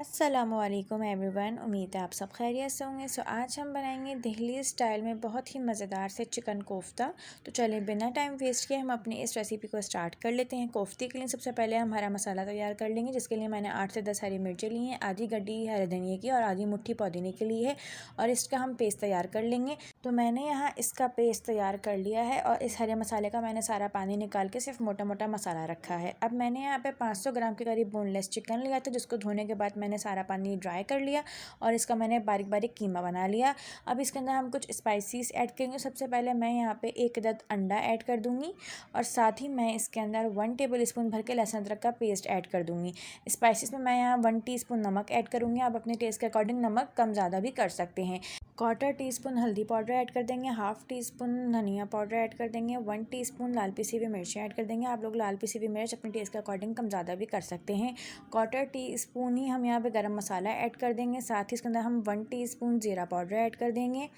अस्सलामुअलैकुम एवरीवन। उम्मीद है आप सब खैरियत से होंगे। आज हम बनाएंगे दिल्ली स्टाइल में बहुत ही मज़ेदार से चिकन कोफ्ता। तो चलिए बिना टाइम वेस्ट किए हम अपनी इस रेसिपी को स्टार्ट कर लेते हैं। कोफ्ते के लिए सबसे पहले हम हरा मसाला तैयार कर लेंगे, जिसके लिए मैंने 8 से 10 हरी मिर्चें ली हैं, आधी गड्डी हरे धनिए की और आधी मुट्ठी पुदीने के लिए है, और इसका हम पेस्ट तैयार कर लेंगे। तो मैंने यहाँ इसका पेस्ट तैयार कर लिया है और इस हरे मसाले का मैंने सारा पानी निकाल के सिर्फ मोटा मोटा मसाला रखा है। अब मैंने यहाँ पे 500 ग्राम के करीब बोनलेस चिकन लिया था, जिसको धोने के बाद मैंने सारा पानी ड्राई कर लिया और इसका मैंने बारीक बारीक कीमा बना लिया। अब इसके अंदर हम कुछ स्पाइसेस ऐड करेंगे। सबसे पहले मैं यहाँ पे 1 अदद अंडा ऐड कर दूंगी और साथ ही मैं इसके अंदर 1 टेबल स्पून भर के लहसुन अदरक का पेस्ट ऐड कर दूंगी। स्पाइसेस में मैं यहाँ 1 टीस्पून नमक ऐड करूँगी। आप अपने टेस्ट के अकॉर्डिंग नमक कम ज़्यादा भी कर सकते हैं। 1/4 टीस्पून हल्दी पाउडर ऐड कर देंगे, 1/2 टीस्पून धनिया पाउडर ऐड कर देंगे, 1 टीस्पून लाल पिसी हुई मिर्ची ऐड कर देंगे। आप लोग लाल पिसी हुई मिर्च अपने टेस्ट के अकॉर्डिंग कम ज़्यादा भी कर सकते हैं। 1/4 टीस्पून ही हम यहाँ पे गरम मसाला ऐड कर देंगे। साथ ही इसके अंदर हम 1 टीस्पून ज़ीरा पाउडर ऐड कर देंगे।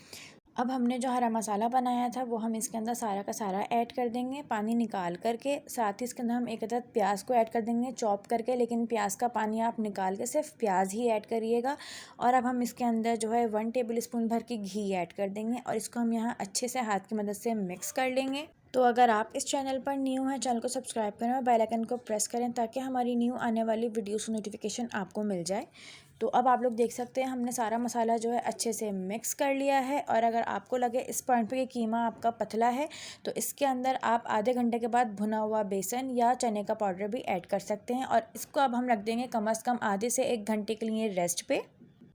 अब हमने जो हरा मसाला बनाया था वो हम इसके अंदर सारा का सारा ऐड कर देंगे पानी निकाल करके। साथ ही इसके अंदर हम 1 अदद प्याज को ऐड कर देंगे चॉप करके, लेकिन प्याज का पानी आप निकाल के सिर्फ प्याज ही ऐड करिएगा। और अब हम इसके अंदर जो है 1 टेबल स्पून भर की घी ऐड कर देंगे और इसको हम यहाँ अच्छे से हाथ की मदद से मिक्स कर लेंगे। तो अगर आप इस चैनल पर न्यू हैं, चैनल को सब्सक्राइब करें और बेल आइकन को प्रेस करें ताकि हमारी न्यू आने वाली वीडियोस नोटिफिकेशन आपको मिल जाए। तो अब आप लोग देख सकते हैं हमने सारा मसाला जो है अच्छे से मिक्स कर लिया है। और अगर आपको लगे इस पॉइंट पे कि कीमा आपका पतला है तो इसके अंदर आप आधे घंटे के बाद भुना हुआ बेसन या चने का पाउडर भी ऐड कर सकते हैं। और इसको अब हम रख देंगे कम से कम आधे से 1 घंटे के लिए रेस्ट पे।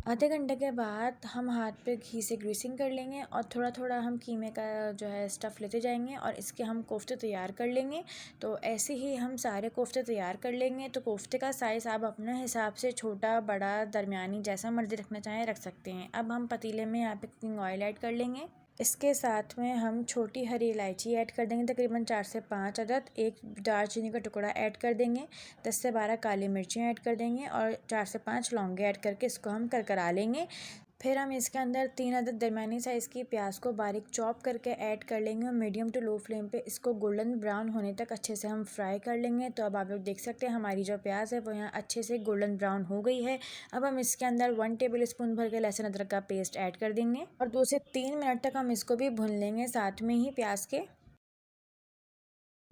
आधे घंटे के बाद हम हाथ पे घी से ग्रीसिंग कर लेंगे और थोड़ा थोड़ा हम कीमे का जो है स्टफ़ लेते जाएंगे और इसके हम कोफ्ते तैयार कर लेंगे। तो ऐसे ही हम सारे कोफ्ते तैयार कर लेंगे। तो कोफ्ते का साइज़ आप अपने हिसाब से छोटा बड़ा दरमियानी जैसा मर्ज़ी रखना चाहें रख सकते हैं। अब हम पतीले में यहाँ पे कुकिंग ऑयल ऐड कर लेंगे। इसके साथ में हम छोटी हरी इलायची ऐड कर देंगे, तकरीबन 4 से 5 अदद। 1 दालचीनी का टुकड़ा ऐड कर देंगे, 10 से 12 काली मिर्चें ऐड कर देंगे और 4 से 5 लौंगे ऐड करके इसको हम करकरा लेंगे। फिर हम इसके अंदर 3 अदद दरमियानी साइज़ की प्याज को बारीक चॉप करके ऐड कर लेंगे और मीडियम टू लो फ्लेम पे इसको गोल्डन ब्राउन होने तक अच्छे से हम फ्राई कर लेंगे। तो अब आप लोग देख सकते हैं हमारी जो प्याज है वो यहाँ अच्छे से गोल्डन ब्राउन हो गई है। अब हम इसके अंदर 1 टेबल स्पून भर के लहसुन अदरक का पेस्ट ऐड कर देंगे और 2 से 3 मिनट तक हम इसको भी भून लेंगे साथ में ही प्याज के।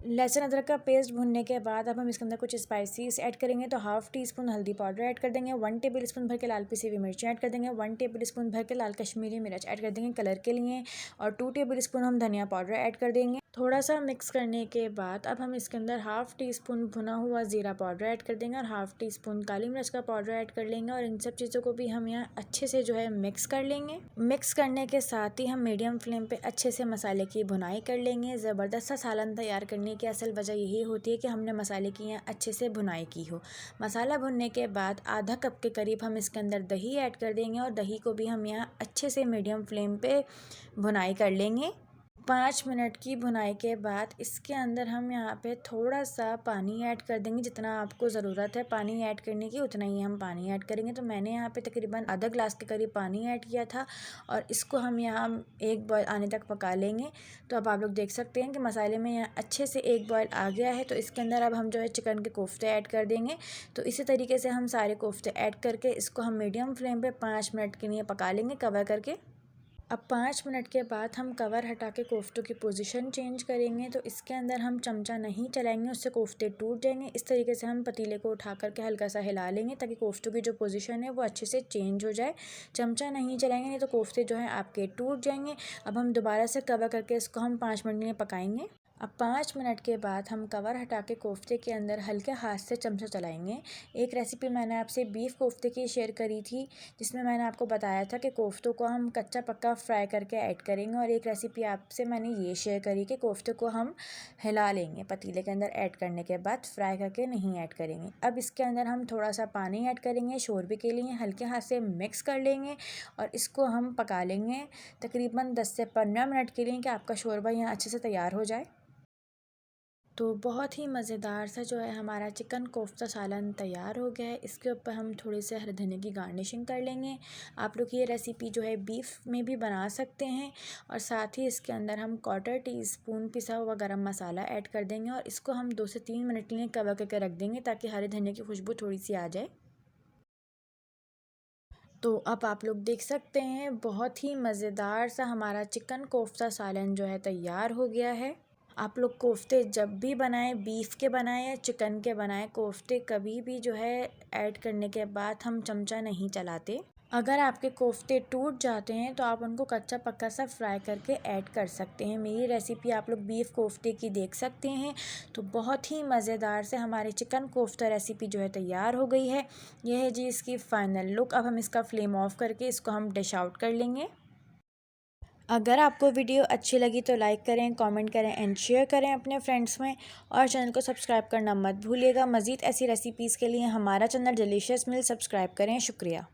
लहसुन अदरक का पेस्ट भुनने के बाद अब हम इसके अंदर कुछ स्पाइसेस ऐड करेंगे। तो 1/2 टीस्पून हल्दी पाउडर ऐड कर देंगे, 1 टेबल स्पून भर के लाल पिसी हुई मिर्ची ऐड कर देंगे, 1 टेबल स्पून भर के लाल कश्मीरी मिर्च ऐड कर देंगे कलर के लिए, और 2 टेबल स्पून हम धनिया पाउडर ऐड कर देंगे। थोड़ा सा मिक्स करने के बाद अब हम इसके अंदर 1/2 टीस्पून भुना हुआ ज़ीरा पाउडर ऐड कर देंगे और 1/2 टीस्पून काली मिर्च का पाउडर ऐड कर लेंगे और इन सब चीज़ों को भी हम यहाँ अच्छे से जो है मिक्स कर लेंगे। मिक्स करने के साथ ही हम मीडियम फ्लेम पे अच्छे से मसाले की भुनाई कर लेंगे। ज़बरदस्त सा सालन तैयार करने की असल वजह यही होती है कि हमने मसाले की यहाँ अच्छे से भुनाई की हो। मसाला भुनने के बाद आधा कप के करीब हम इसके अंदर दही ऐड कर देंगे और दही को भी हम यहाँ अच्छे से मीडियम फ्लेम पे भुनाई कर लेंगे। 5 मिनट की भुनाई के बाद इसके अंदर हम यहाँ पे थोड़ा सा पानी ऐड कर देंगे। जितना आपको ज़रूरत है पानी ऐड करने की उतना ही हम पानी ऐड करेंगे। तो मैंने यहाँ पे तकरीबन आधा ग्लास के करीब पानी ऐड किया था और इसको हम यहाँ एक बॉयल आने तक पका लेंगे। तो अब आप लोग देख सकते हैं कि मसाले में यहाँ अच्छे से एक बॉयल आ गया है। तो इसके अंदर अब हम जो है चिकन के कोफ्ते ऐड कर देंगे। तो इसी तरीके से हम सारे कोफ्ते ऐड करके इसको हम मीडियम फ्लेम पर 5 मिनट के लिए पका लेंगे कवर करके। अब 5 मिनट के बाद हम कवर हटा के कोफ्तों की पोजीशन चेंज करेंगे। तो इसके अंदर हम चमचा नहीं चलाएंगे, उससे कोफ्ते टूट जाएंगे। इस तरीके से हम पतीले को उठा करके हल्का सा हिला लेंगे ताकि कोफ्तों की जो पोजीशन है वो अच्छे से चेंज हो जाए। चमचा नहीं चलाएंगे नहीं तो कोफ्ते जो हैं आपके टूट जाएंगे। अब हम दोबारा से कवर करके इसको हम 5 मिनट के लिए पकाएंगे। अब 5 मिनट के बाद हम कवर हटा के कोफ्ते के अंदर हल्के हाथ से चमचा चलाएंगे। एक रेसिपी मैंने आपसे बीफ कोफ्ते की शेयर करी थी, जिसमें मैंने आपको बताया था कि कोफ्तों को हम कच्चा पक्का फ्राई करके ऐड करेंगे, और एक रेसिपी आपसे मैंने ये शेयर करी कि कोफ्ते को हम हिला लेंगे पतीले के अंदर ऐड करने के बाद, फ्राई करके नहीं ऐड करेंगे। अब इसके अंदर हम थोड़ा सा पानी ऐड करेंगे शोरबे के लिए, हल्के हाथ से मिक्स कर लेंगे और इसको हम पका लेंगे तकरीबन 10 से 15 मिनट के लिए कि आपका शोरबा यहाँ अच्छे से तैयार हो जाए। तो बहुत ही मज़ेदार सा जो है हमारा चिकन कोफ्ता सालन तैयार हो गया है। इसके ऊपर हम थोड़े से हरे धनिया की गार्निशिंग कर लेंगे। आप लोग ये रेसिपी जो है बीफ में भी बना सकते हैं। और साथ ही इसके अंदर हम 1/4 टीस्पून पिसा हुआ गरम मसाला ऐड कर देंगे और इसको हम 2 से 3 मिनट के लिए कवर करके रख देंगे ताकि हरे धनिया की खुशबू थोड़ी सी आ जाए। तो अब आप लोग देख सकते हैं बहुत ही मज़ेदार सा हमारा चिकन कोफ्ता सालन जो है तैयार हो गया है। आप लोग कोफ्ते जब भी बनाएं, बीफ के बनाएं या चिकन के बनाएं, कोफ्ते कभी भी जो है ऐड करने के बाद हम चमचा नहीं चलाते। अगर आपके कोफ्ते टूट जाते हैं तो आप उनको कच्चा पक्का सा फ्राई करके ऐड कर सकते हैं। मेरी रेसिपी आप लोग बीफ कोफ्ते की देख सकते हैं। तो बहुत ही मज़ेदार से हमारी चिकन कोफ्ता रेसिपी जो है तैयार हो गई है। यह है जी इसकी फ़ाइनल लुक। अब हम इसका फ्लेम ऑफ करके इसको हम डिश आउट कर लेंगे। अगर आपको वीडियो अच्छी लगी तो लाइक करें, कमेंट करें एंड शेयर करें अपने फ्रेंड्स में, और चैनल को सब्सक्राइब करना मत भूलिएगा। मज़ीद ऐसी रेसिपीज़ के लिए हमारा चैनल डिलीशियस मील सब्सक्राइब करें। शुक्रिया।